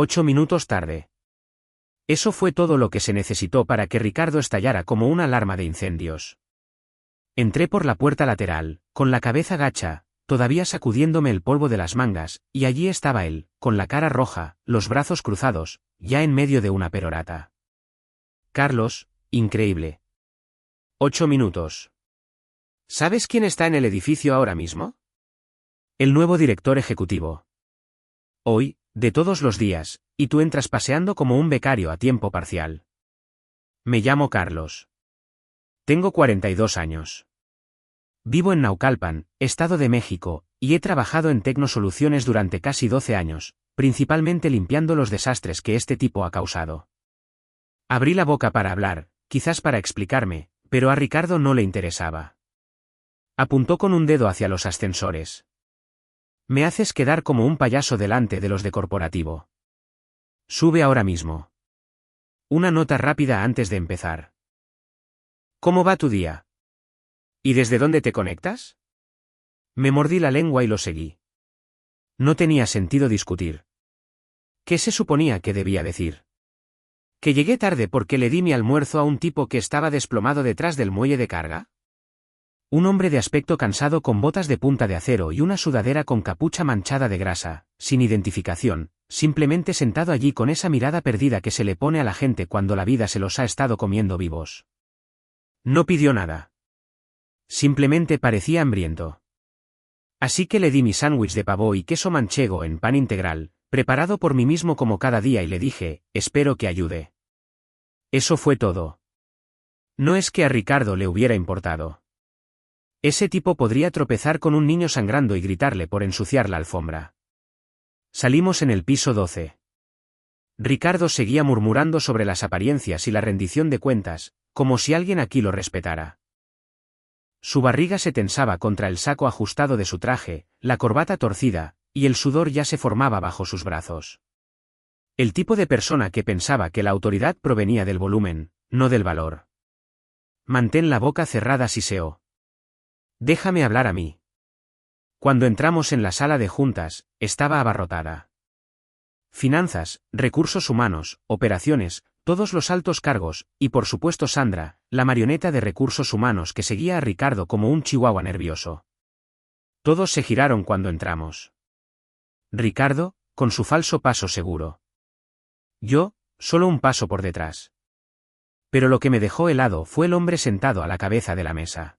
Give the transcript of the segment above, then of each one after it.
8 minutos tarde. Eso fue todo lo que se necesitó para que Ricardo estallara como una alarma de incendios. Entré por la puerta lateral, con la cabeza gacha, todavía sacudiéndome el polvo de las mangas, y allí estaba él, con la cara roja, los brazos cruzados, ya en medio de una perorata. Carlos, increíble. 8 minutos. ¿Sabes quién está en el edificio ahora mismo? El nuevo director ejecutivo. Hoy, de todos los días, y tú entras paseando como un becario a tiempo parcial. Me llamo Carlos. Tengo 42 años. Vivo en Naucalpan, Estado de México, y he trabajado en Tecnosoluciones durante casi 12 años, principalmente limpiando los desastres que este tipo ha causado. Abrí la boca para hablar, quizás para explicarme, pero a Ricardo no le interesaba. Apuntó con un dedo hacia los ascensores. Me haces quedar como un payaso delante de los de corporativo. Sube ahora mismo. Una nota rápida antes de empezar. ¿Cómo va tu día? ¿Y desde dónde te conectas? Me mordí la lengua y lo seguí. No tenía sentido discutir. ¿Qué se suponía que debía decir? ¿Que llegué tarde porque le di mi almuerzo a un tipo que estaba desplomado detrás del muelle de carga? Un hombre de aspecto cansado con botas de punta de acero y una sudadera con capucha manchada de grasa, sin identificación, simplemente sentado allí con esa mirada perdida que se le pone a la gente cuando la vida se los ha estado comiendo vivos. No pidió nada. Simplemente parecía hambriento. Así que le di mi sándwich de pavo y queso manchego en pan integral, preparado por mí mismo como cada día, y le dije, espero que ayude. Eso fue todo. No es que a Ricardo le hubiera importado. Ese tipo podría tropezar con un niño sangrando y gritarle por ensuciar la alfombra. Salimos en el piso 12. Ricardo seguía murmurando sobre las apariencias y la rendición de cuentas, como si alguien aquí lo respetara. Su barriga se tensaba contra el saco ajustado de su traje, la corbata torcida, y el sudor ya se formaba bajo sus brazos. El tipo de persona que pensaba que la autoridad provenía del volumen, no del valor. Mantén la boca cerrada, siseó. Déjame hablar a mí. Cuando entramos en la sala de juntas, estaba abarrotada. Finanzas, recursos humanos, operaciones, todos los altos cargos, y por supuesto Sandra, la marioneta de recursos humanos que seguía a Ricardo como un chihuahua nervioso. Todos se giraron cuando entramos. Ricardo, con su falso paso seguro. Yo, solo un paso por detrás. Pero lo que me dejó helado fue el hombre sentado a la cabeza de la mesa.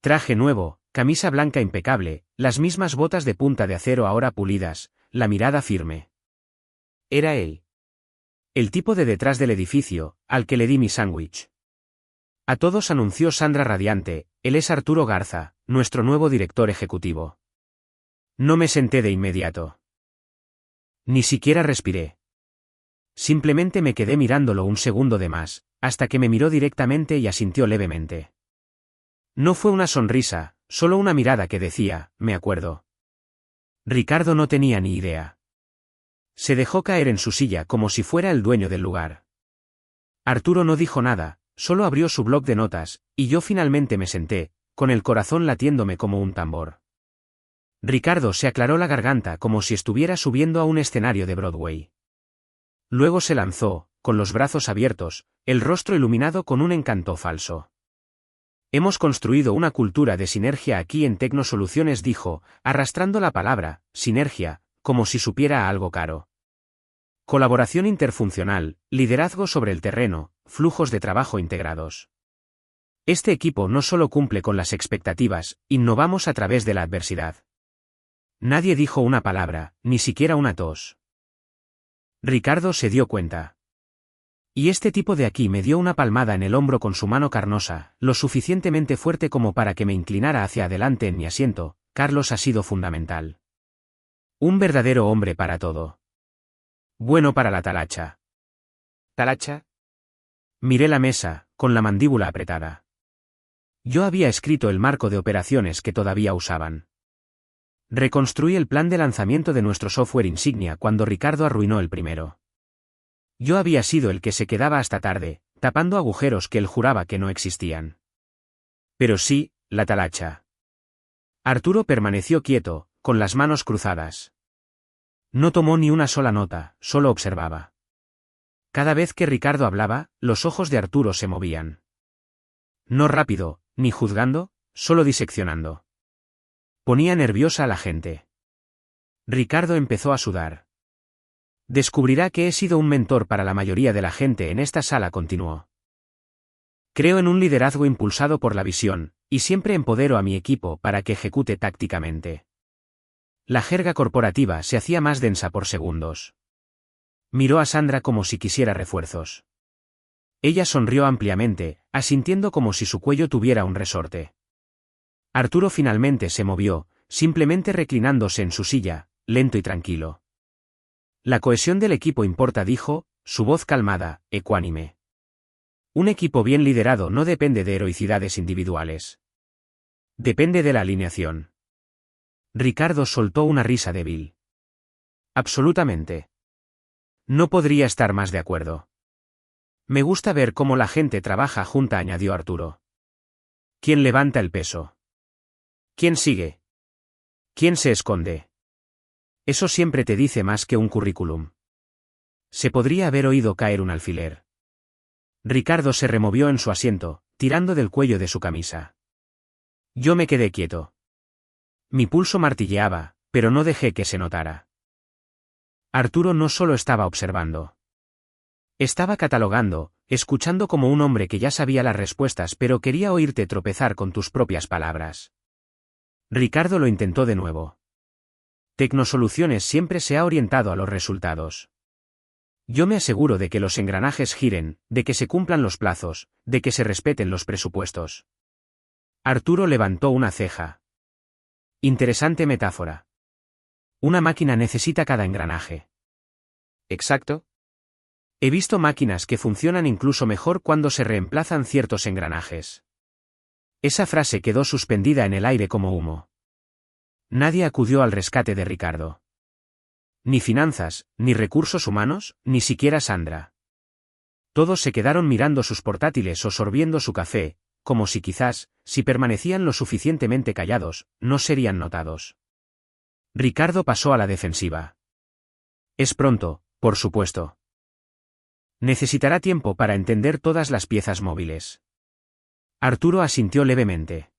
Traje nuevo, camisa blanca impecable, las mismas botas de punta de acero ahora pulidas, la mirada firme. Era él. El tipo de detrás del edificio, al que le di mi sándwich. A todos anunció Sandra radiante, él es Arturo Garza, nuestro nuevo director ejecutivo. No me senté de inmediato. Ni siquiera respiré. Simplemente me quedé mirándolo un segundo de más, hasta que me miró directamente y asintió levemente. No fue una sonrisa, solo una mirada que decía, me acuerdo. Ricardo no tenía ni idea. Se dejó caer en su silla como si fuera el dueño del lugar. Arturo no dijo nada, solo abrió su bloc de notas, y yo finalmente me senté, con el corazón latiéndome como un tambor. Ricardo se aclaró la garganta como si estuviera subiendo a un escenario de Broadway. Luego se lanzó, con los brazos abiertos, el rostro iluminado con un encanto falso. Hemos construido una cultura de sinergia aquí en Tecnosoluciones, dijo, arrastrando la palabra, sinergia, como si supiera a algo caro. Colaboración interfuncional, liderazgo sobre el terreno, flujos de trabajo integrados. Este equipo no solo cumple con las expectativas, innovamos a través de la adversidad. Nadie dijo una palabra, ni siquiera una tos. Ricardo se dio cuenta. Y este tipo de aquí me dio una palmada en el hombro con su mano carnosa, lo suficientemente fuerte como para que me inclinara hacia adelante en mi asiento. Carlos ha sido fundamental. Un verdadero hombre para todo. Bueno para la talacha. ¿Talacha? Miré la mesa, con la mandíbula apretada. Yo había escrito el marco de operaciones que todavía usaban. Reconstruí el plan de lanzamiento de nuestro software insignia cuando Ricardo arruinó el primero. Yo había sido el que se quedaba hasta tarde, tapando agujeros que él juraba que no existían. Pero sí, la talacha. Arturo permaneció quieto, con las manos cruzadas. No tomó ni una sola nota, solo observaba. Cada vez que Ricardo hablaba, los ojos de Arturo se movían. No rápido, ni juzgando, solo diseccionando. Ponía nerviosa a la gente. Ricardo empezó a sudar. Descubrirá que he sido un mentor para la mayoría de la gente en esta sala, continuó. Creo en un liderazgo impulsado por la visión, y siempre empodero a mi equipo para que ejecute tácticamente. La jerga corporativa se hacía más densa por segundos. Miró a Sandra como si quisiera refuerzos. Ella sonrió ampliamente, asintiendo como si su cuello tuviera un resorte. Arturo finalmente se movió, simplemente reclinándose en su silla, lento y tranquilo. La cohesión del equipo importa, dijo, su voz calmada, ecuánime. Un equipo bien liderado no depende de heroicidades individuales. Depende de la alineación. Ricardo soltó una risa débil. Absolutamente. No podría estar más de acuerdo. Me gusta ver cómo la gente trabaja junta, añadió Arturo. ¿Quién levanta el peso? ¿Quién sigue? ¿Quién se esconde? Eso siempre te dice más que un currículum. Se podría haber oído caer un alfiler. Ricardo se removió en su asiento, tirando del cuello de su camisa. Yo me quedé quieto. Mi pulso martilleaba, pero no dejé que se notara. Arturo no solo estaba observando. Estaba catalogando, escuchando como un hombre que ya sabía las respuestas pero quería oírte tropezar con tus propias palabras. Ricardo lo intentó de nuevo. Tecnosoluciones siempre se ha orientado a los resultados. Yo me aseguro de que los engranajes giren, de que se cumplan los plazos, de que se respeten los presupuestos. Arturo levantó una ceja. Interesante metáfora. Una máquina necesita cada engranaje. Exacto. He visto máquinas que funcionan incluso mejor cuando se reemplazan ciertos engranajes. Esa frase quedó suspendida en el aire como humo. Nadie acudió al rescate de Ricardo. Ni finanzas, ni recursos humanos, ni siquiera Sandra. Todos se quedaron mirando sus portátiles o sorbiendo su café, como si quizás, si permanecían lo suficientemente callados, no serían notados. Ricardo pasó a la defensiva. Es pronto, por supuesto. Necesitará tiempo para entender todas las piezas móviles. Arturo asintió levemente.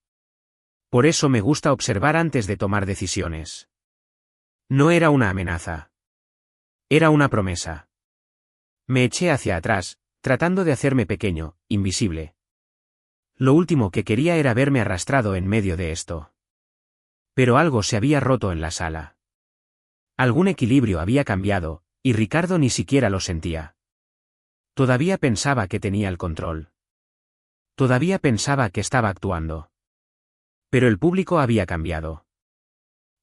Por eso me gusta observar antes de tomar decisiones. No era una amenaza. Era una promesa. Me eché hacia atrás, tratando de hacerme pequeño, invisible. Lo último que quería era verme arrastrado en medio de esto. Pero algo se había roto en la sala. Algún equilibrio había cambiado, y Ricardo ni siquiera lo sentía. Todavía pensaba que tenía el control. Todavía pensaba que estaba actuando. Pero el público había cambiado.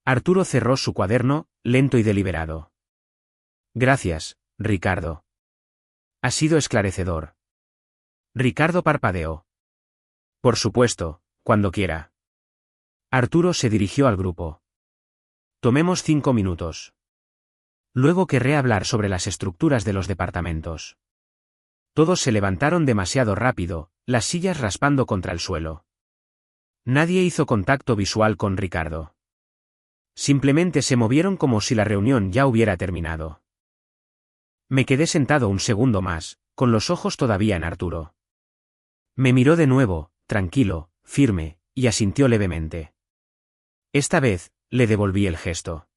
Arturo cerró su cuaderno, lento y deliberado. Gracias, Ricardo. Ha sido esclarecedor. Ricardo parpadeó. Por supuesto, cuando quiera. Arturo se dirigió al grupo. Tomemos 5 minutos. Luego querré hablar sobre las estructuras de los departamentos. Todos se levantaron demasiado rápido, las sillas raspando contra el suelo. Nadie hizo contacto visual con Ricardo. Simplemente se movieron como si la reunión ya hubiera terminado. Me quedé sentado un segundo más, con los ojos todavía en Arturo. Me miró de nuevo, tranquilo, firme, y asintió levemente. Esta vez, le devolví el gesto.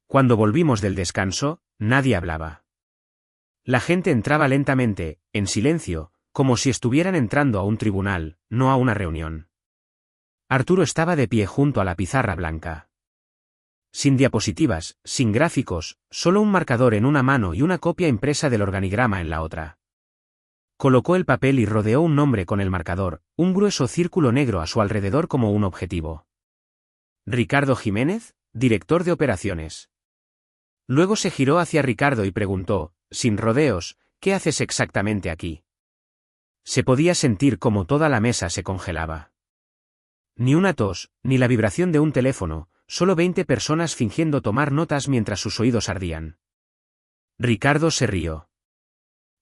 Cuando volvimos del descanso, nadie hablaba. La gente entraba lentamente, en silencio, como si estuvieran entrando a un tribunal, no a una reunión. Arturo estaba de pie junto a la pizarra blanca. Sin diapositivas, sin gráficos, solo un marcador en una mano y una copia impresa del organigrama en la otra. Colocó el papel y rodeó un nombre con el marcador, un grueso círculo negro a su alrededor como un objetivo. Ricardo Jiménez, director de operaciones. Luego se giró hacia Ricardo y preguntó, sin rodeos, ¿qué haces exactamente aquí? Se podía sentir como toda la mesa se congelaba. Ni una tos, ni la vibración de un teléfono, solo 20 personas fingiendo tomar notas mientras sus oídos ardían. Ricardo se rió.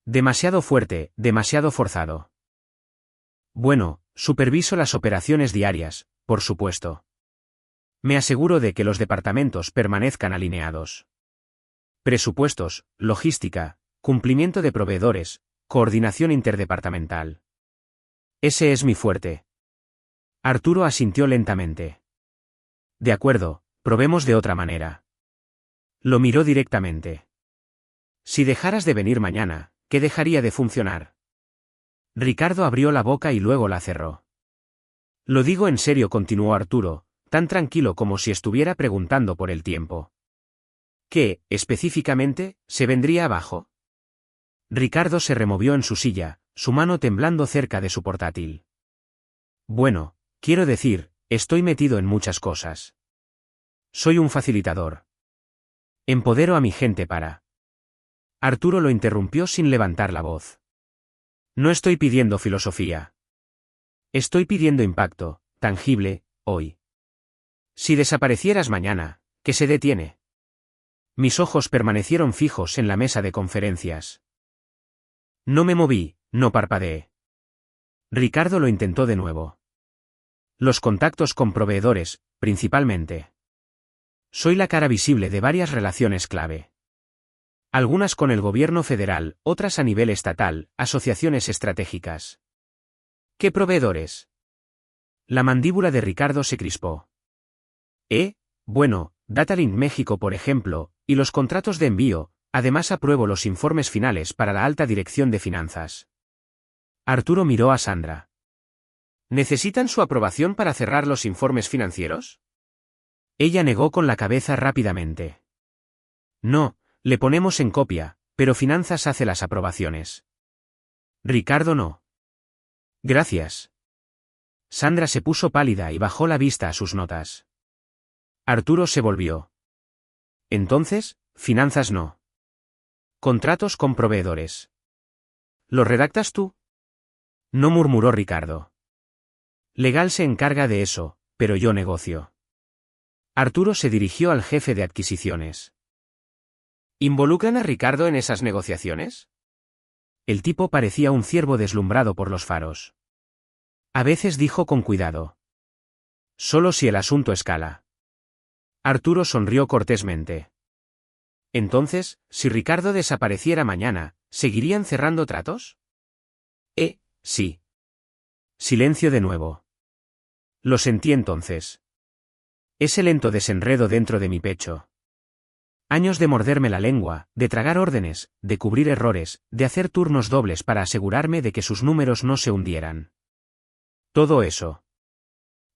Demasiado fuerte, demasiado forzado. Bueno, superviso las operaciones diarias, por supuesto. Me aseguro de que los departamentos permanezcan alineados. Presupuestos, logística, cumplimiento de proveedores, coordinación interdepartamental. Ese es mi fuerte. Arturo asintió lentamente. De acuerdo, probemos de otra manera. Lo miró directamente. Si dejaras de venir mañana, ¿qué dejaría de funcionar? Ricardo abrió la boca y luego la cerró. Lo digo en serio, continuó Arturo, tan tranquilo como si estuviera preguntando por el tiempo. ¿Qué, específicamente, se vendría abajo? Ricardo se removió en su silla, su mano temblando cerca de su portátil. Bueno, quiero decir, estoy metido en muchas cosas. Soy un facilitador. Empodero a mi gente para... Arturo lo interrumpió sin levantar la voz. No estoy pidiendo filosofía. Estoy pidiendo impacto, tangible, hoy. Si desaparecieras mañana, ¿qué se detiene? Mis ojos permanecieron fijos en la mesa de conferencias. No me moví, no parpadeé. Ricardo lo intentó de nuevo. Los contactos con proveedores, principalmente. Soy la cara visible de varias relaciones clave. Algunas con el gobierno federal, otras a nivel estatal, asociaciones estratégicas. ¿Qué proveedores? La mandíbula de Ricardo se crispó. Bueno, Datalink México por ejemplo, y los contratos de envío, además apruebo los informes finales para la alta dirección de finanzas. Arturo miró a Sandra. ¿Necesitan su aprobación para cerrar los informes financieros? Ella negó con la cabeza rápidamente. No, le ponemos en copia, pero finanzas hace las aprobaciones. Ricardo no. Gracias. Sandra se puso pálida y bajó la vista a sus notas. Arturo se volvió. Entonces, finanzas no. Contratos con proveedores. ¿Los redactas tú? No, murmuró Ricardo. Legal se encarga de eso, pero yo negocio. Arturo se dirigió al jefe de adquisiciones. ¿Involucran a Ricardo en esas negociaciones? El tipo parecía un ciervo deslumbrado por los faros. A veces dijo con cuidado. Solo si el asunto escala. Arturo sonrió cortésmente. Entonces, si Ricardo desapareciera mañana, ¿seguirían cerrando tratos? Sí. Silencio de nuevo. Lo sentí entonces. Ese lento desenredo dentro de mi pecho. Años de morderme la lengua, de tragar órdenes, de cubrir errores, de hacer turnos dobles para asegurarme de que sus números no se hundieran. Todo eso.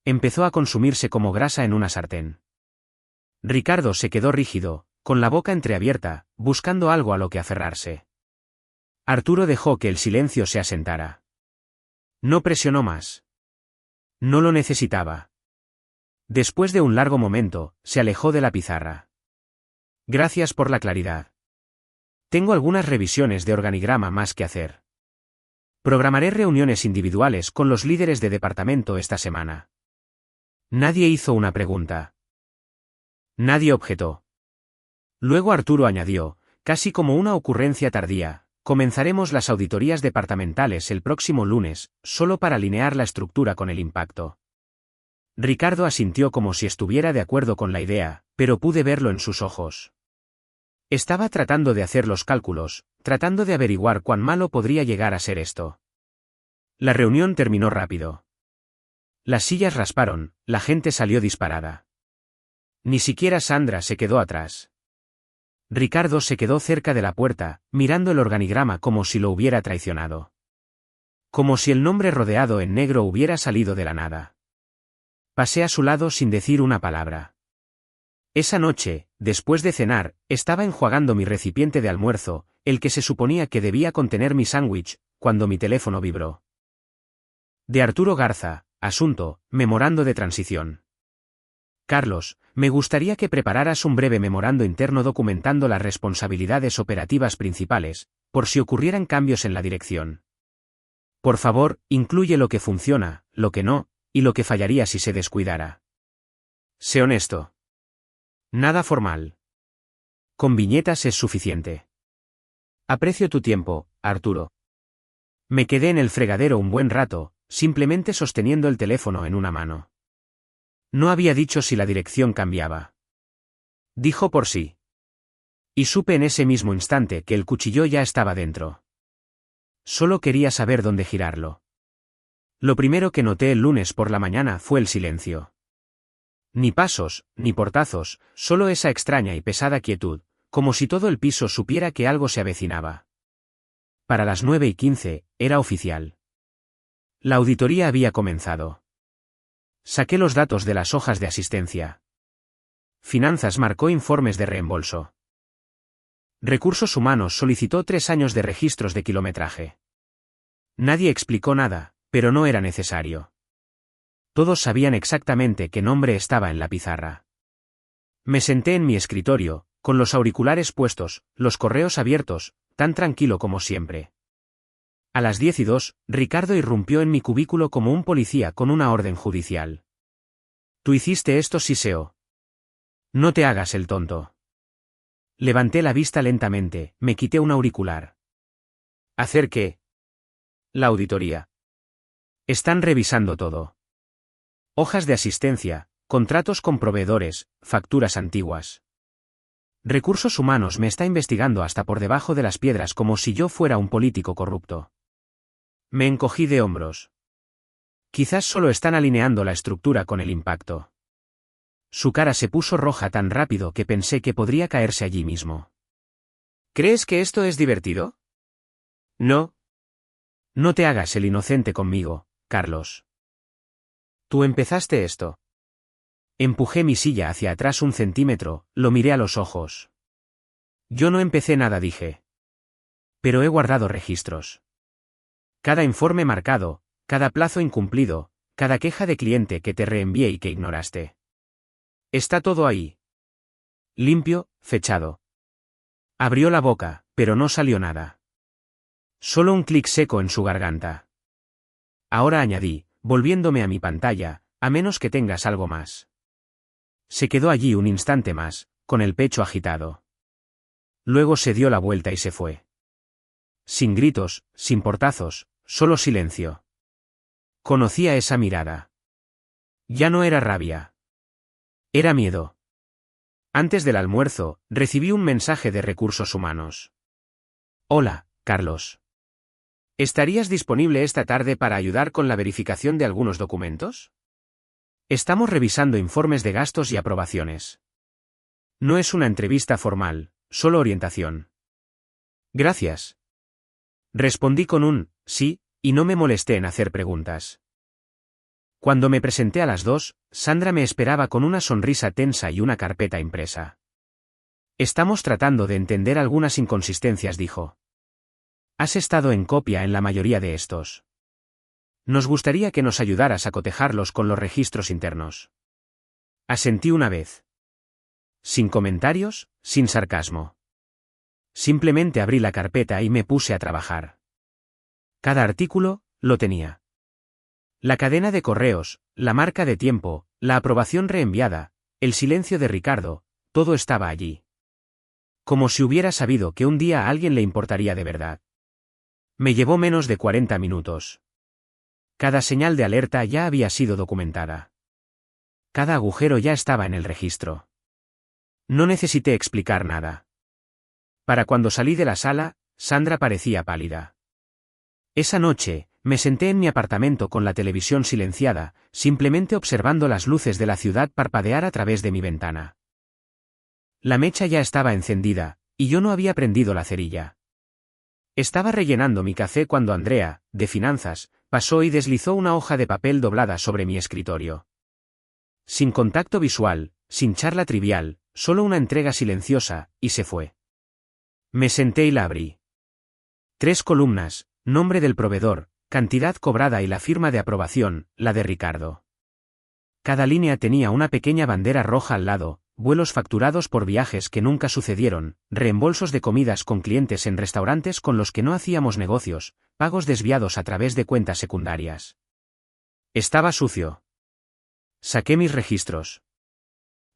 Empezó a consumirse como grasa en una sartén. Ricardo se quedó rígido, con la boca entreabierta, buscando algo a lo que aferrarse. Arturo dejó que el silencio se asentara. No presionó más. No lo necesitaba. Después de un largo momento, se alejó de la pizarra. Gracias por la claridad. Tengo algunas revisiones de organigrama más que hacer. Programaré reuniones individuales con los líderes de departamento esta semana. Nadie hizo una pregunta. Nadie objetó. Luego Arturo añadió, casi como una ocurrencia tardía, comenzaremos las auditorías departamentales el próximo lunes, solo para alinear la estructura con el impacto. Ricardo asintió como si estuviera de acuerdo con la idea, pero pude verlo en sus ojos. Estaba tratando de hacer los cálculos, tratando de averiguar cuán malo podría llegar a ser esto. La reunión terminó rápido. Las sillas rasparon, la gente salió disparada. Ni siquiera Sandra se quedó atrás. Ricardo se quedó cerca de la puerta, mirando el organigrama como si lo hubiera traicionado. Como si el nombre rodeado en negro hubiera salido de la nada. Pasé a su lado sin decir una palabra. Esa noche, después de cenar, estaba enjuagando mi recipiente de almuerzo, el que se suponía que debía contener mi sándwich, cuando mi teléfono vibró. De Arturo Garza, asunto, memorando de transición. Carlos, me gustaría que prepararas un breve memorando interno documentando las responsabilidades operativas principales, por si ocurrieran cambios en la dirección. Por favor, incluye lo que funciona, lo que no, y lo que fallaría si se descuidara. Sé honesto. Nada formal. Con viñetas es suficiente. Aprecio tu tiempo, Arturo. Me quedé en el fregadero un buen rato, simplemente sosteniendo el teléfono en una mano. No había dicho si la dirección cambiaba. Dijo por sí. Y supe en ese mismo instante que el cuchillo ya estaba dentro. Solo quería saber dónde girarlo. Lo primero que noté el lunes por la mañana fue el silencio. Ni pasos, ni portazos, solo esa extraña y pesada quietud, como si todo el piso supiera que algo se avecinaba. Para las 9:15, era oficial. La auditoría había comenzado. Saqué los datos de las hojas de asistencia. Finanzas marcó informes de reembolso. Recursos Humanos solicitó 3 años de registros de kilometraje. Nadie explicó nada, pero no era necesario. Todos sabían exactamente qué nombre estaba en la pizarra. Me senté en mi escritorio, con los auriculares puestos, los correos abiertos, tan tranquilo como siempre. A las 10:02, Ricardo irrumpió en mi cubículo como un policía con una orden judicial. «Tú hiciste esto, Siseo. No te hagas el tonto». Levanté la vista lentamente, me quité un auricular. ¿Hacer qué? La auditoría. Están revisando todo. Hojas de asistencia, contratos con proveedores, facturas antiguas. Recursos Humanos me está investigando hasta por debajo de las piedras como si yo fuera un político corrupto. Me encogí de hombros. Quizás solo están alineando la estructura con el impacto. Su cara se puso roja tan rápido que pensé que podría caerse allí mismo. ¿Crees que esto es divertido? No. No te hagas el inocente conmigo, Carlos. Tú empezaste esto. Empujé mi silla hacia atrás 1 centímetro, lo miré a los ojos. Yo no empecé nada, dije. Pero he guardado registros. Cada informe marcado, cada plazo incumplido, cada queja de cliente que te reenvié y que ignoraste. Está todo ahí. Limpio, fechado. Abrió la boca, pero no salió nada. Solo un clic seco en su garganta. Ahora añadí, volviéndome a mi pantalla, a menos que tengas algo más. Se quedó allí un instante más, con el pecho agitado. Luego se dio la vuelta y se fue. Sin gritos, sin portazos, solo silencio. Conocía esa mirada. Ya no era rabia. Era miedo. Antes del almuerzo, recibí un mensaje de Recursos Humanos. Hola, Carlos. ¿Estarías disponible esta tarde para ayudar con la verificación de algunos documentos? Estamos revisando informes de gastos y aprobaciones. No es una entrevista formal, solo orientación. Gracias. Respondí con un sí, y no me molesté en hacer preguntas. Cuando me presenté a las 2, Sandra me esperaba con una sonrisa tensa y una carpeta impresa. Estamos tratando de entender algunas inconsistencias, dijo. Has estado en copia en la mayoría de estos. Nos gustaría que nos ayudaras a cotejarlos con los registros internos. Asentí una vez. Sin comentarios, sin sarcasmo. Simplemente abrí la carpeta y me puse a trabajar. Cada artículo, lo tenía. La cadena de correos, la marca de tiempo, la aprobación reenviada, el silencio de Ricardo, todo estaba allí. Como si hubiera sabido que un día a alguien le importaría de verdad. Me llevó menos de 40 minutos. Cada señal de alerta ya había sido documentada. Cada agujero ya estaba en el registro. No necesité explicar nada. Para cuando salí de la sala, Sandra parecía pálida. Esa noche, me senté en mi apartamento con la televisión silenciada, simplemente observando las luces de la ciudad parpadear a través de mi ventana. La mecha ya estaba encendida, y yo no había prendido la cerilla. Estaba rellenando mi café cuando Andrea, de finanzas, pasó y deslizó una hoja de papel doblada sobre mi escritorio. Sin contacto visual, sin charla trivial, solo una entrega silenciosa, y se fue. Me senté y la abrí. 3 columnas, nombre del proveedor, cantidad cobrada y la firma de aprobación, la de Ricardo. Cada línea tenía una pequeña bandera roja al lado, vuelos facturados por viajes que nunca sucedieron, reembolsos de comidas con clientes en restaurantes con los que no hacíamos negocios, pagos desviados a través de cuentas secundarias. Estaba sucio. Saqué mis registros.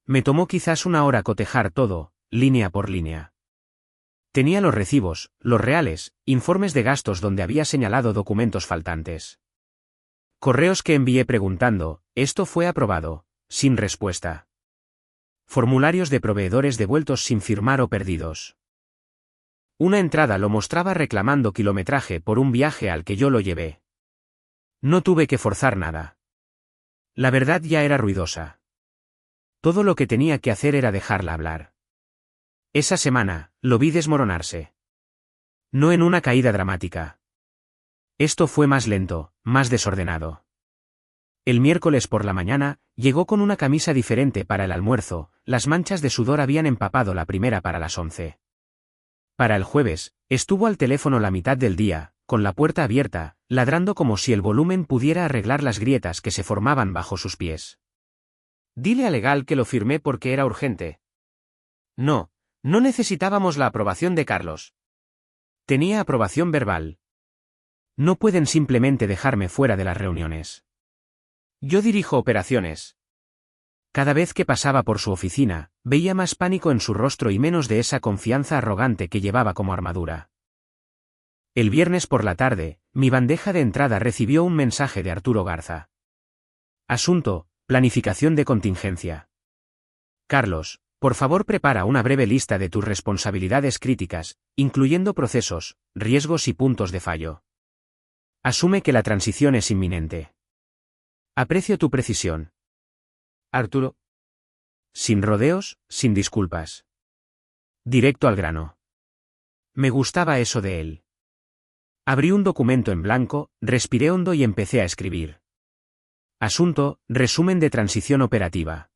Me tomó quizás una hora cotejar todo, línea por línea. Tenía los recibos, los reales, informes de gastos donde había señalado documentos faltantes. Correos que envié preguntando, ¿esto fue aprobado? Sin respuesta. Formularios de proveedores devueltos sin firmar o perdidos. Una entrada lo mostraba reclamando kilometraje por un viaje al que yo lo llevé. No tuve que forzar nada. La verdad ya era ruidosa. Todo lo que tenía que hacer era dejarla hablar. Esa semana, lo vi desmoronarse. No en una caída dramática. Esto fue más lento, más desordenado. El miércoles por la mañana, llegó con una camisa diferente para el almuerzo, las manchas de sudor habían empapado la primera para las 11. Para el jueves, estuvo al teléfono la mitad del día, con la puerta abierta, ladrando como si el volumen pudiera arreglar las grietas que se formaban bajo sus pies. Dile a Legal que lo firmé porque era urgente. No necesitábamos la aprobación de Carlos. Tenía aprobación verbal. No pueden simplemente dejarme fuera de las reuniones. Yo dirijo operaciones. Cada vez que pasaba por su oficina, veía más pánico en su rostro y menos de esa confianza arrogante que llevaba como armadura. El viernes por la tarde, mi bandeja de entrada recibió un mensaje de Arturo Garza. Asunto: planificación de contingencia. Carlos, por favor prepara una breve lista de tus responsabilidades críticas, incluyendo procesos, riesgos y puntos de fallo. Asume que la transición es inminente. Aprecio tu precisión. Arturo. Sin rodeos, sin disculpas. Directo al grano. Me gustaba eso de él. Abrí un documento en blanco, respiré hondo y empecé a escribir. Asunto: resumen de transición operativa.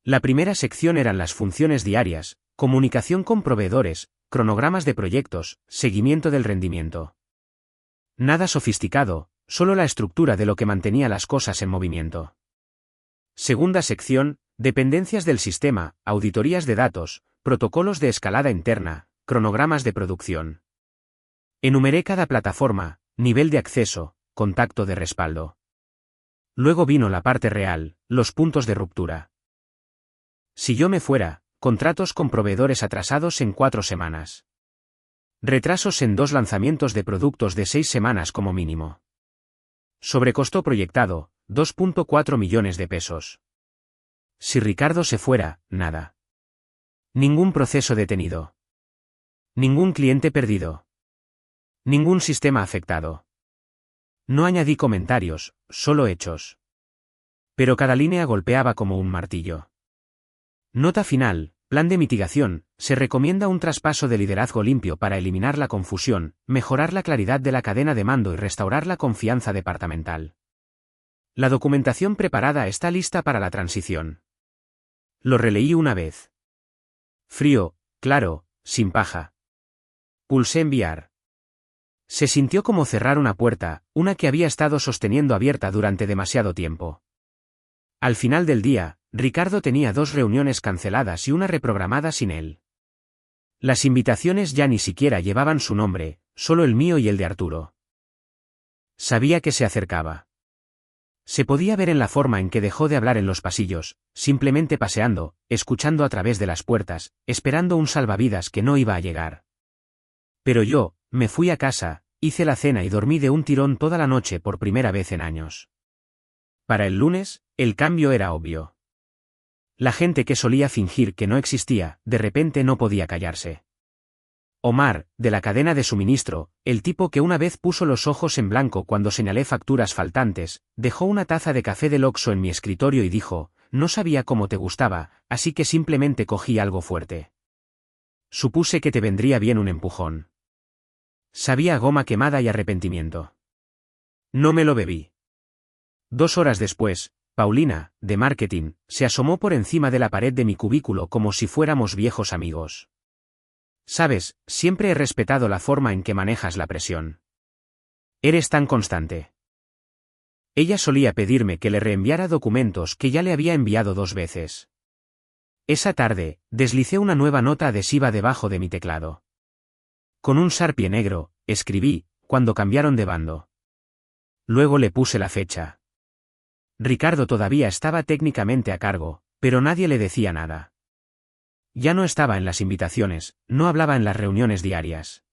La primera sección eran las funciones diarias, comunicación con proveedores, cronogramas de proyectos, seguimiento del rendimiento. Nada sofisticado, solo la estructura de lo que mantenía las cosas en movimiento. Segunda sección: dependencias del sistema, auditorías de datos, protocolos de escalada interna, cronogramas de producción. Enumeré cada plataforma, nivel de acceso, contacto de respaldo. Luego vino la parte real, los puntos de ruptura. Si yo me fuera, contratos con proveedores atrasados en 4 semanas. Retrasos en 2 lanzamientos de productos de 6 semanas como mínimo. Sobrecosto proyectado: 2.4 millones de pesos. Si Ricardo se fuera, nada. Ningún proceso detenido. Ningún cliente perdido. Ningún sistema afectado. No añadí comentarios, solo hechos. Pero cada línea golpeaba como un martillo. Nota final: plan de mitigación: se recomienda un traspaso de liderazgo limpio para eliminar la confusión, mejorar la claridad de la cadena de mando y restaurar la confianza departamental. La documentación preparada está lista para la transición. Lo releí una vez. Frío, claro, sin paja. Pulsé enviar. Se sintió como cerrar una puerta, una que había estado sosteniendo abierta durante demasiado tiempo. Al final del día, Ricardo tenía 2 reuniones canceladas y una reprogramada sin él. Las invitaciones ya ni siquiera llevaban su nombre, solo el mío y el de Arturo. Sabía que se acercaba. Se podía ver en la forma en que dejó de hablar en los pasillos, simplemente paseando, escuchando a través de las puertas, esperando un salvavidas que no iba a llegar. Pero yo, me fui a casa, hice la cena y dormí de un tirón toda la noche por primera vez en años. Para el lunes, el cambio era obvio. La gente que solía fingir que no existía, de repente no podía callarse. Omar, de la cadena de suministro, el tipo que una vez puso los ojos en blanco cuando señalé facturas faltantes, dejó una taza de café del Oxxo en mi escritorio y dijo: no sabía cómo te gustaba, así que simplemente cogí algo fuerte. Supuse que te vendría bien un empujón. Sabía a goma quemada y arrepentimiento. No me lo bebí. 2 horas después, Paulina, de marketing, se asomó por encima de la pared de mi cubículo como si fuéramos viejos amigos. Sabes, siempre he respetado la forma en que manejas la presión. Eres tan constante. Ella solía pedirme que le reenviara documentos que ya le había enviado 2 veces. Esa tarde, deslicé una nueva nota adhesiva debajo de mi teclado. Con un Sharpie negro, escribí: cuando cambiaron de bando. Luego le puse la fecha. Ricardo todavía estaba técnicamente a cargo, pero nadie le decía nada. Ya no estaba en las invitaciones, no hablaba en las reuniones diarias.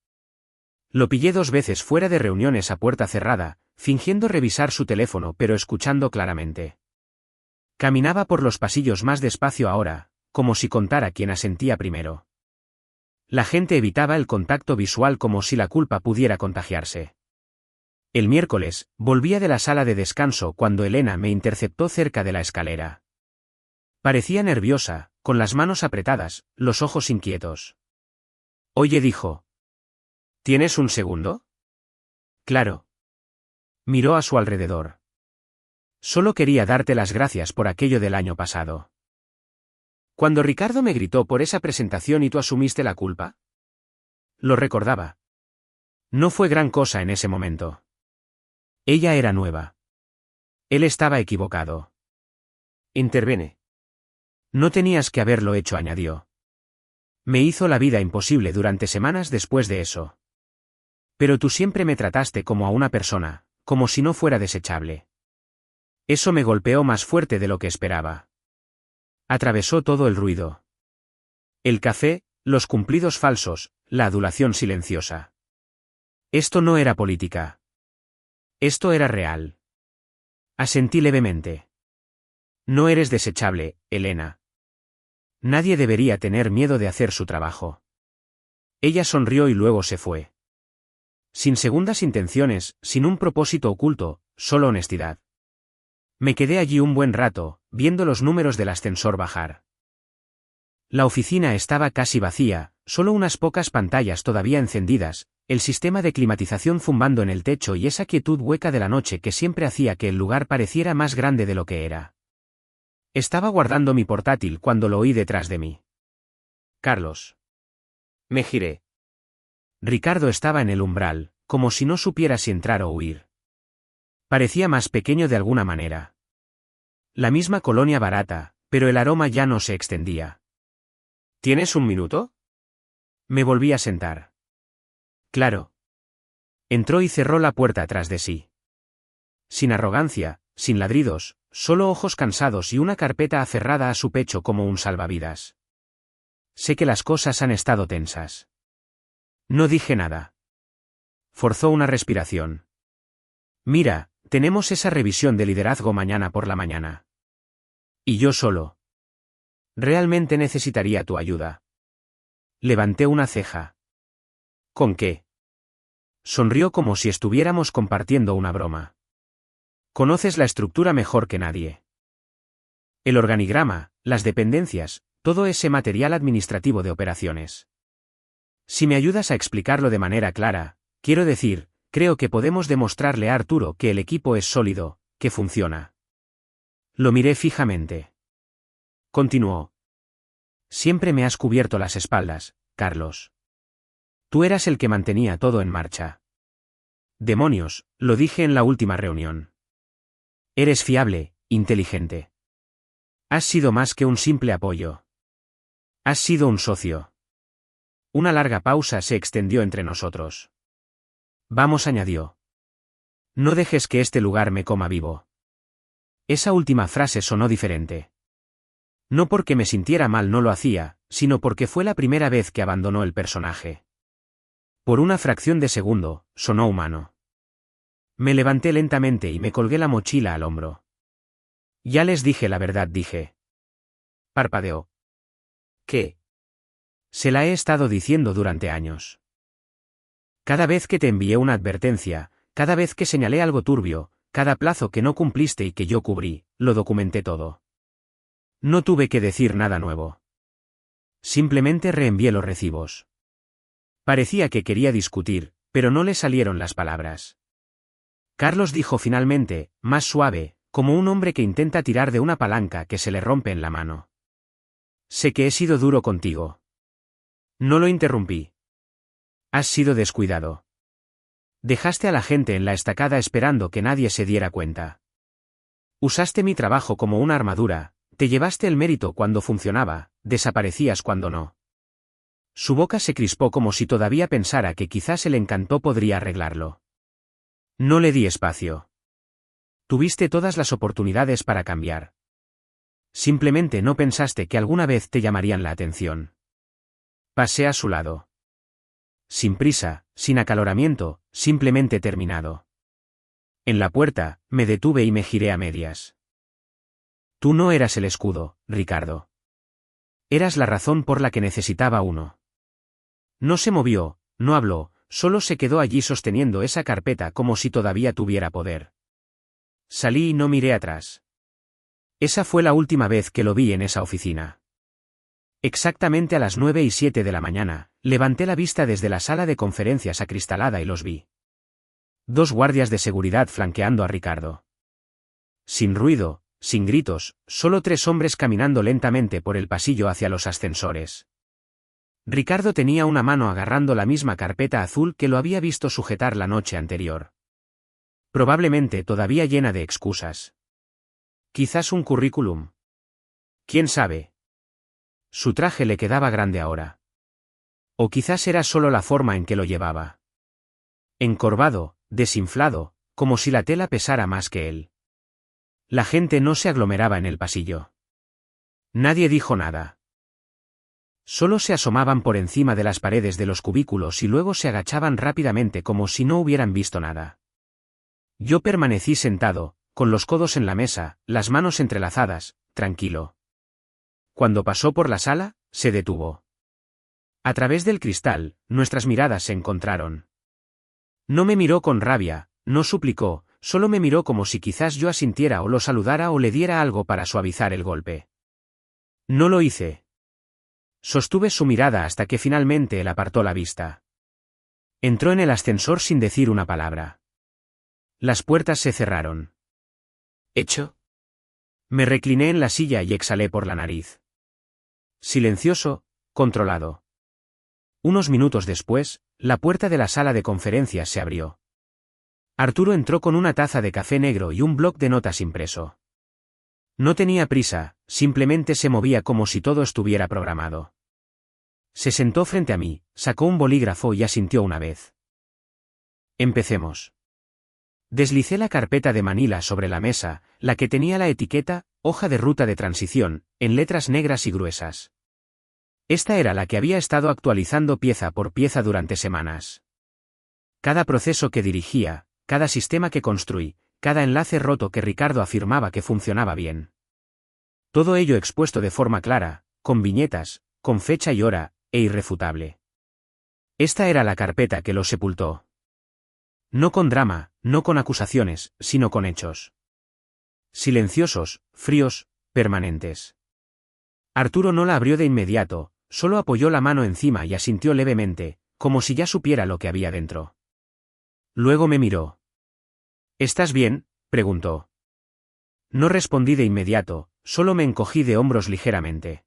Lo pillé 2 veces fuera de reuniones a puerta cerrada, fingiendo revisar su teléfono pero escuchando claramente. Caminaba por los pasillos más despacio ahora, como si contara quién asentía primero. La gente evitaba el contacto visual como si la culpa pudiera contagiarse. El miércoles, volvía de la sala de descanso cuando Elena me interceptó cerca de la escalera. Parecía nerviosa, con las manos apretadas, los ojos inquietos. Oye, dijo. ¿Tienes un segundo? Claro. Miró a su alrededor. Solo quería darte las gracias por aquello del año pasado. Cuando Ricardo me gritó por esa presentación y tú asumiste la culpa. Lo recordaba. No fue gran cosa en ese momento. Ella era nueva. Él estaba equivocado. Intervene. No tenías que haberlo hecho, añadió. Me hizo la vida imposible durante semanas después de eso. Pero tú siempre me trataste como a una persona, como si no fuera desechable. Eso me golpeó más fuerte de lo que esperaba. Atravesó todo el ruido. El café, los cumplidos falsos, la adulación silenciosa. Esto no era política. Esto era real. Asentí levemente. No eres desechable, Elena. Nadie debería tener miedo de hacer su trabajo. Ella sonrió y luego se fue. Sin segundas intenciones, sin un propósito oculto, solo honestidad. Me quedé allí un buen rato, viendo los números del ascensor bajar. La oficina estaba casi vacía, solo unas pocas pantallas todavía encendidas, el sistema de climatización zumbando en el techo y esa quietud hueca de la noche que siempre hacía que el lugar pareciera más grande de lo que era. Estaba guardando mi portátil cuando lo oí detrás de mí. Carlos. Me giré. Ricardo estaba en el umbral, como si no supiera si entrar o huir. Parecía más pequeño de alguna manera. La misma colonia barata, pero el aroma ya no se extendía. ¿Tienes un minuto? Me volví a sentar. Claro. Entró y cerró la puerta tras de sí. Sin arrogancia, sin ladridos, solo ojos cansados y una carpeta aferrada a su pecho como un salvavidas. Sé que las cosas han estado tensas. No dije nada. Forzó una respiración. Mira, tenemos esa revisión de liderazgo mañana por la mañana. Y yo solo. Realmente necesitaría tu ayuda. Levanté una ceja. ¿Con qué? Sonrió como si estuviéramos compartiendo una broma. Conoces la estructura mejor que nadie. El organigrama, las dependencias, todo ese material administrativo de operaciones. Si me ayudas a explicarlo de manera clara, quiero decir, creo que podemos demostrarle a Arturo que el equipo es sólido, que funciona. Lo miré fijamente. Continuó. Siempre me has cubierto las espaldas, Carlos. Tú eras el que mantenía todo en marcha. Demonios, lo dije en la última reunión. Eres fiable, inteligente. Has sido más que un simple apoyo. Has sido un socio. Una larga pausa se extendió entre nosotros. Vamos, añadió. No dejes que este lugar me coma vivo. Esa última frase sonó diferente. No porque me sintiera mal no lo hacía, sino porque fue la primera vez que abandonó el personaje. Por una fracción de segundo, sonó humano. Me levanté lentamente y me colgué la mochila al hombro. Ya les dije la verdad, dije. Parpadeó. ¿Qué? Se la he estado diciendo durante años. Cada vez que te envié una advertencia, cada vez que señalé algo turbio, cada plazo que no cumpliste y que yo cubrí, lo documenté todo. No tuve que decir nada nuevo. Simplemente reenvié los recibos. Parecía que quería discutir, pero no le salieron las palabras. Carlos dijo finalmente, más suave, como un hombre que intenta tirar de una palanca que se le rompe en la mano. Sé que he sido duro contigo. No lo interrumpí. Has sido descuidado. Dejaste a la gente en la estacada esperando que nadie se diera cuenta. Usaste mi trabajo como una armadura, te llevaste el mérito cuando funcionaba, desaparecías cuando no. Su boca se crispó como si todavía pensara que quizás el encanto podría arreglarlo. No le di espacio. Tuviste todas las oportunidades para cambiar. Simplemente no pensaste que alguna vez te llamarían la atención. Pasé a su lado. Sin prisa, sin acaloramiento, simplemente terminado. En la puerta, me detuve y me giré a medias. Tú no eras el escudo, Ricardo. Eras la razón por la que necesitaba uno. No se movió, no habló, solo se quedó allí sosteniendo esa carpeta como si todavía tuviera poder. Salí y no miré atrás. Esa fue la última vez que lo vi en esa oficina. Exactamente a las 9:07 de la mañana, levanté la vista desde la sala de conferencias acristalada y los vi. 2 guardias de seguridad flanqueando a Ricardo. Sin ruido, sin gritos, solo 3 hombres caminando lentamente por el pasillo hacia los ascensores. Ricardo tenía una mano agarrando la misma carpeta azul que lo había visto sujetar la noche anterior. Probablemente todavía llena de excusas. Quizás un currículum. ¿Quién sabe? Su traje le quedaba grande ahora. O quizás era solo la forma en que lo llevaba. Encorvado, desinflado, como si la tela pesara más que él. La gente no se aglomeraba en el pasillo. Nadie dijo nada. Solo se asomaban por encima de las paredes de los cubículos y luego se agachaban rápidamente como si no hubieran visto nada. Yo permanecí sentado, con los codos en la mesa, las manos entrelazadas, tranquilo. Cuando pasó por la sala, se detuvo. A través del cristal, nuestras miradas se encontraron. No me miró con rabia, no suplicó, solo me miró como si quizás yo asintiera o lo saludara o le diera algo para suavizar el golpe. No lo hice. Sostuve su mirada hasta que finalmente él apartó la vista. Entró en el ascensor sin decir una palabra. Las puertas se cerraron. ¿Hecho? Me recliné en la silla y exhalé por la nariz. Silencioso, controlado. Unos minutos después, la puerta de la sala de conferencias se abrió. Arturo entró con una taza de café negro y un bloc de notas impreso. No tenía prisa, simplemente se movía como si todo estuviera programado. Se sentó frente a mí, sacó un bolígrafo y asintió una vez. Empecemos. Deslicé la carpeta de manila sobre la mesa, la que tenía la etiqueta, hoja de ruta de transición, en letras negras y gruesas. Esta era la que había estado actualizando pieza por pieza durante semanas. Cada proceso que dirigía, cada sistema que construí, cada enlace roto que Ricardo afirmaba que funcionaba bien. Todo ello expuesto de forma clara, con viñetas, con fecha y hora, e irrefutable. Esta era la carpeta que lo sepultó. No con drama, no con acusaciones, sino con hechos. Silenciosos, fríos, permanentes. Arturo no la abrió de inmediato, solo apoyó la mano encima y asintió levemente, como si ya supiera lo que había dentro. Luego me miró. ¿Estás bien?, preguntó. No respondí de inmediato, solo me encogí de hombros ligeramente.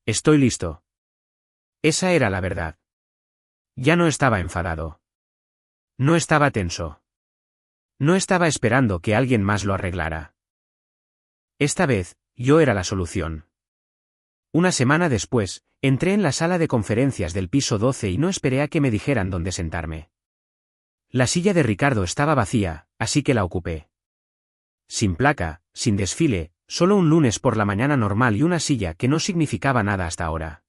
Estoy listo. Esa era la verdad. Ya no estaba enfadado. No estaba tenso. No estaba esperando que alguien más lo arreglara. Esta vez, yo era la solución. Una semana después, entré en la sala de conferencias del piso 12 y no esperé a que me dijeran dónde sentarme. La silla de Ricardo estaba vacía, así que la ocupé. Sin placa, sin desfile, solo un lunes por la mañana normal y una silla que no significaba nada hasta ahora.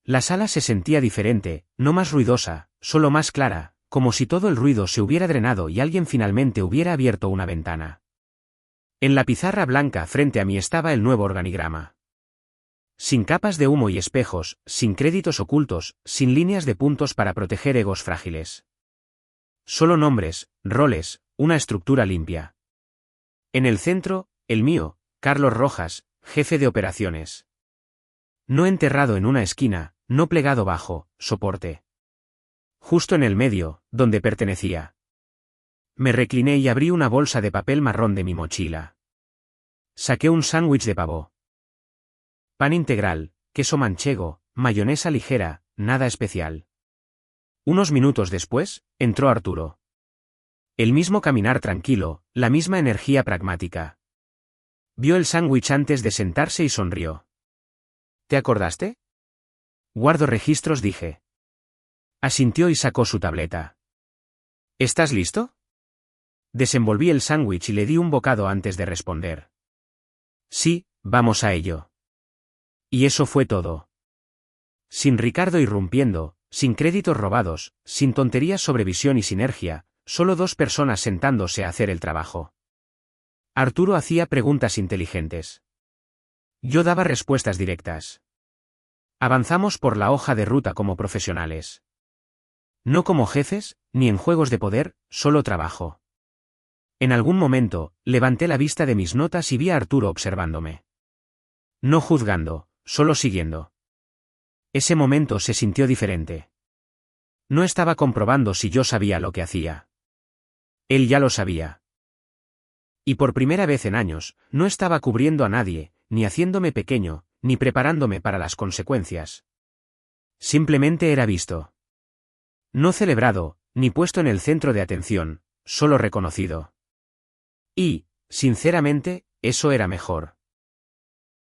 La sala se sentía diferente, no más ruidosa, solo más clara, como si todo el ruido se hubiera drenado y alguien finalmente hubiera abierto una ventana. En la pizarra blanca frente a mí estaba el nuevo organigrama. Sin capas de humo y espejos, sin créditos ocultos, sin líneas de puntos para proteger egos frágiles. Solo nombres, roles, una estructura limpia. En el centro, el mío, Carlos Rojas, jefe de operaciones. No enterrado en una esquina, no plegado bajo, soporte. Justo en el medio, donde pertenecía. Me recliné y abrí una bolsa de papel marrón de mi mochila. Saqué un sándwich de pavo. Pan integral, queso manchego, mayonesa ligera, nada especial. Unos minutos después, entró Arturo. El mismo caminar tranquilo, la misma energía pragmática. Vio el sándwich antes de sentarse y sonrió. ¿Te acordaste? Guardo registros, dije. Asintió y sacó su tableta. ¿Estás listo? Desenvolví el sándwich y le di un bocado antes de responder. Sí, vamos a ello. Y eso fue todo. Sin Ricardo irrumpiendo, sin créditos robados, sin tonterías sobre visión y sinergia, solo 2 personas sentándose a hacer el trabajo. Arturo hacía preguntas inteligentes. Yo daba respuestas directas. Avanzamos por la hoja de ruta como profesionales. No como jefes, ni en juegos de poder, solo trabajo. En algún momento, levanté la vista de mis notas y vi a Arturo observándome. No juzgando, solo siguiendo. Ese momento se sintió diferente. No estaba comprobando si yo sabía lo que hacía. Él ya lo sabía. Y por primera vez en años, no estaba cubriendo a nadie, ni haciéndome pequeño, ni preparándome para las consecuencias. Simplemente era visto. No celebrado, ni puesto en el centro de atención, solo reconocido. Y, sinceramente, eso era mejor.